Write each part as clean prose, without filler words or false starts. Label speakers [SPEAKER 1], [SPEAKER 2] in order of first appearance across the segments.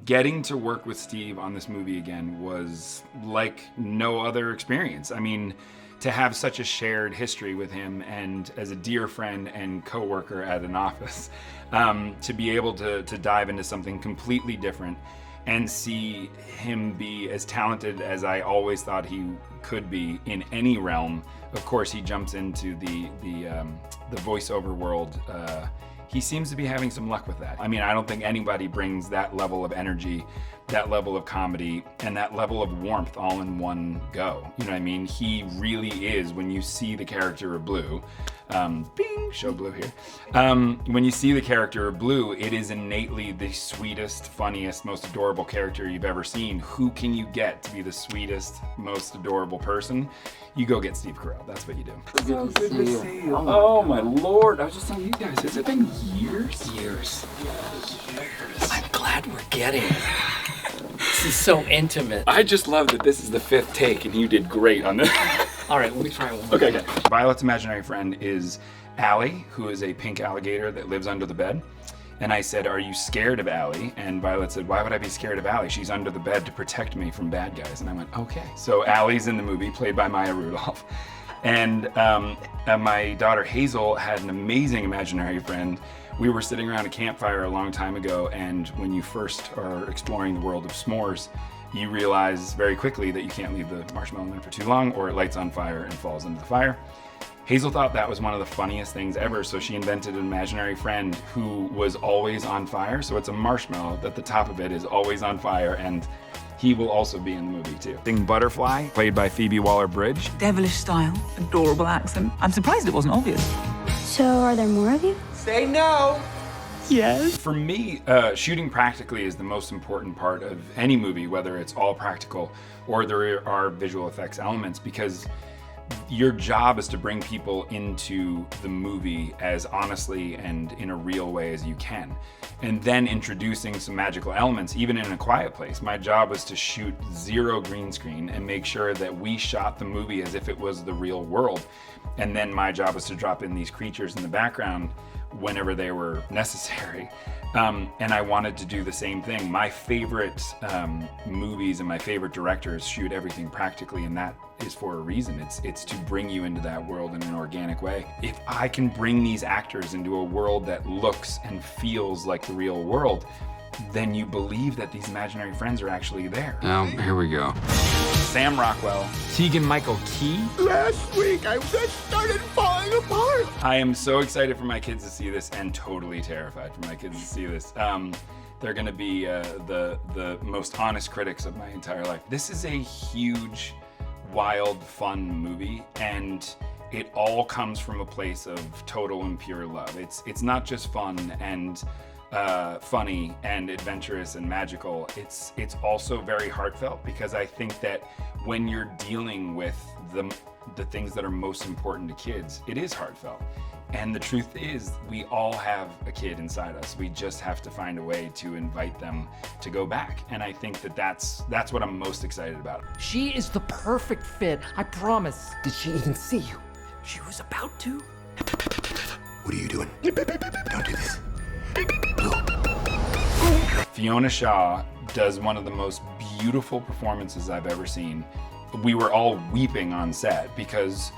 [SPEAKER 1] getting to work with Steve on this movie again was like no other experience. I mean, to have such a shared history with him and as a dear friend and coworker at an office, to be able to dive into something completely different and see him be as talented as I always thought he could be in any realm. Of course, he jumps into the voiceover world. He seems to be having some luck with that. I mean, I don't think anybody brings that level of energy, that level of comedy, and that level of warmth all in one go. You know what I mean? He really is, when you see the character of Blue, bing, show Blue here. When you see the character of Blue, it is innately the sweetest, funniest, most adorable character you've ever seen. Who can you get to be the sweetest, most adorable person? You go get Steve Carell. That's what you do.
[SPEAKER 2] So good to see you. Oh my Lord. I was just telling you guys, has it been years?
[SPEAKER 3] Years. I'm glad we're getting it. This is so intimate.
[SPEAKER 2] I just love that this is the 5th take and you did great on this.
[SPEAKER 3] All right, let me try one.
[SPEAKER 1] Okay. Violet's imaginary friend is Allie, who is a pink alligator that lives under the bed. And I said, "Are you scared of Allie?" And Violet said, "Why would I be scared of Allie? She's under the bed to protect me from bad guys." And I went, okay. So Allie's in the movie, played by Maya Rudolph. And my daughter Hazel had an amazing imaginary friend. We were sitting around a campfire a long time ago, and when you first are exploring the world of s'mores, you realize very quickly that you can't leave the marshmallow in for too long or it lights on fire and falls into the fire. Hazel thought that was one of the funniest things ever, so she invented an imaginary friend who was always on fire. So it's a marshmallow that the top of it is always on fire, and he will also be in the movie too. Sing Butterfly, played by Phoebe Waller-Bridge.
[SPEAKER 4] Devilish style, adorable accent. I'm surprised it wasn't obvious.
[SPEAKER 5] So are there more of you?
[SPEAKER 6] Say no!
[SPEAKER 4] Yes.
[SPEAKER 1] For me, shooting practically is the most important part of any movie, whether it's all practical or there are visual effects elements, because your job is to bring people into the movie as honestly and in a real way as you can. And then introducing some magical elements, even in A Quiet Place. My job was to shoot 0 green screen and make sure that we shot the movie as if it was the real world. And then my job was to drop in these creatures in the background whenever they were necessary. And I wanted to do the same thing. My favorite movies and my favorite directors shoot everything practically, and that is for a reason. It's to bring you into that world in an organic way. If I can bring these actors into a world that looks and feels like the real world, then you believe that these imaginary friends are actually there.
[SPEAKER 2] Oh, here we go.
[SPEAKER 1] Sam Rockwell.
[SPEAKER 6] Keegan-Michael Key.
[SPEAKER 7] Last week, I just started falling apart.
[SPEAKER 1] I am so excited for my kids to see this and totally terrified for my kids to see this. They're gonna be the most honest critics of my entire life. This is a huge, wild, fun movie, and it all comes from a place of total and pure love. It's not just fun and funny and adventurous and magical. It's also very heartfelt, because I think that when you're dealing with the things that are most important to kids, it is heartfelt. And the truth is, we all have a kid inside us. We just have to find a way to invite them to go back. And I think that that's what I'm most excited about.
[SPEAKER 3] She is the perfect fit, I promise.
[SPEAKER 6] Did she even see you?
[SPEAKER 3] She was about to.
[SPEAKER 7] What are you doing? Don't do this.
[SPEAKER 1] Fiona Shaw does one of the most beautiful performances I've ever seen. We were all weeping on set, because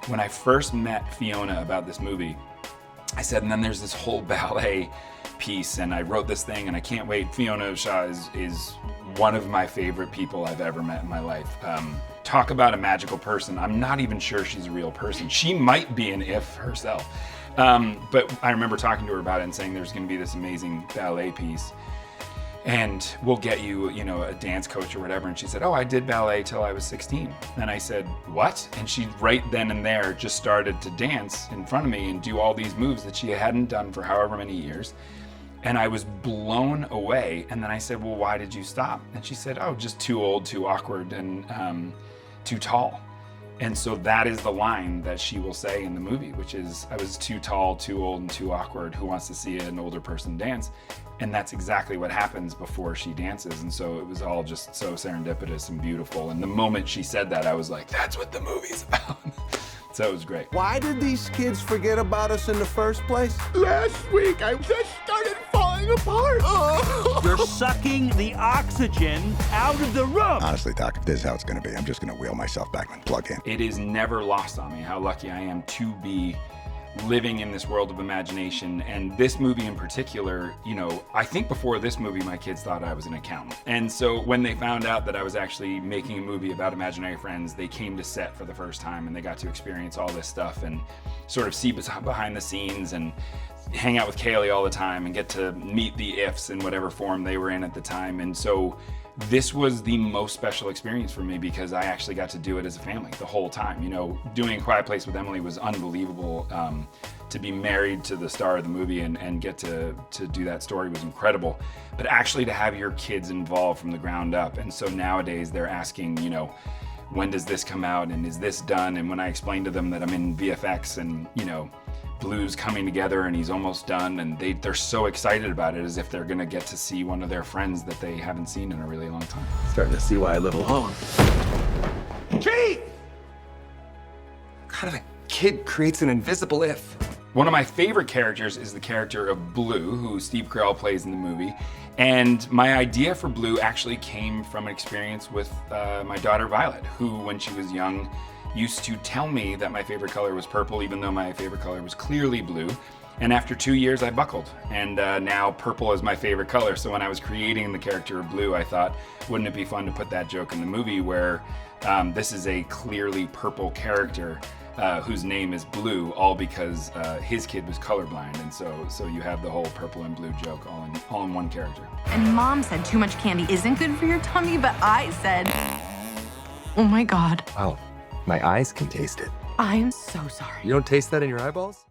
[SPEAKER 1] when I first met Fiona about this movie, I said, and then there's this whole ballet piece, and I wrote this thing, and I can't wait. Fiona Shaw is one of my favorite people I've ever met in my life. Talk about a magical person. I'm not even sure she's a real person. She might be an if herself. But I remember talking to her about it and saying there's gonna be this amazing ballet piece, and we'll get you, a dance coach or whatever. And she said, "Oh, I did ballet till I was 16. And I said, "What?" And she right then and there just started to dance in front of me and do all these moves that she hadn't done for however many years. And I was blown away. And then I said, "Well, why did you stop?" And she said, "Oh, just too old, too awkward, and too tall." And so that is the line that she will say in the movie, which is, "I was too tall, too old, and too awkward. Who wants to see an older person dance?" And that's exactly what happens before she dances. And so it was all just so serendipitous and beautiful. And the moment she said that, I was like, that's what the movie's about. So it was great.
[SPEAKER 7] Why did these kids forget about us in the first place? Last week, I just started falling falling apart.
[SPEAKER 8] You're sucking the oxygen out of the room.
[SPEAKER 7] Honestly, Doc, if this is how it's gonna be, I'm just gonna wheel myself back and plug in.
[SPEAKER 1] It is never lost on me how lucky I am to be living in this world of imagination. And this movie in particular, you know, I think before this movie, my kids thought I was an accountant. And so when they found out that I was actually making a movie about imaginary friends, they came to set for the first time and they got to experience all this stuff and sort of see behind the scenes and hang out with Kaylee all the time and get to meet the ifs in whatever form they were in at the time. And so this was the most special experience for me because I actually got to do it as a family the whole time. You know, doing A Quiet Place with Emily was unbelievable. To be married to the star of the movie and get to do that story was incredible. But actually to have your kids involved from the ground up. And so nowadays they're asking, you know, when does this come out and is this done? And when I explain to them that I'm in VFX and, you know, Blue's coming together and he's almost done, and they're so excited about it as if they're gonna get to see one of their friends that they haven't seen in a really long time.
[SPEAKER 7] Starting to see why I live alone.
[SPEAKER 6] Keith! What kind of a kid creates an invisible if?
[SPEAKER 1] One of my favorite characters is the character of Blue, who Steve Carell plays in the movie. And my idea for Blue actually came from an experience with my daughter Violet, who when she was young used to tell me that my favorite color was purple, even though my favorite color was clearly blue. And after 2 years, I buckled. And now purple is my favorite color. So when I was creating the character of Blue, I thought, wouldn't it be fun to put that joke in the movie where this is a clearly purple character whose name is Blue, all because his kid was colorblind. And so you have the whole purple and blue joke all in one character.
[SPEAKER 9] And Mom said too much candy isn't good for your tummy, but I said, oh my God.
[SPEAKER 6] Wow, my eyes can taste it.
[SPEAKER 9] I'm so sorry.
[SPEAKER 6] You don't taste that in your eyeballs?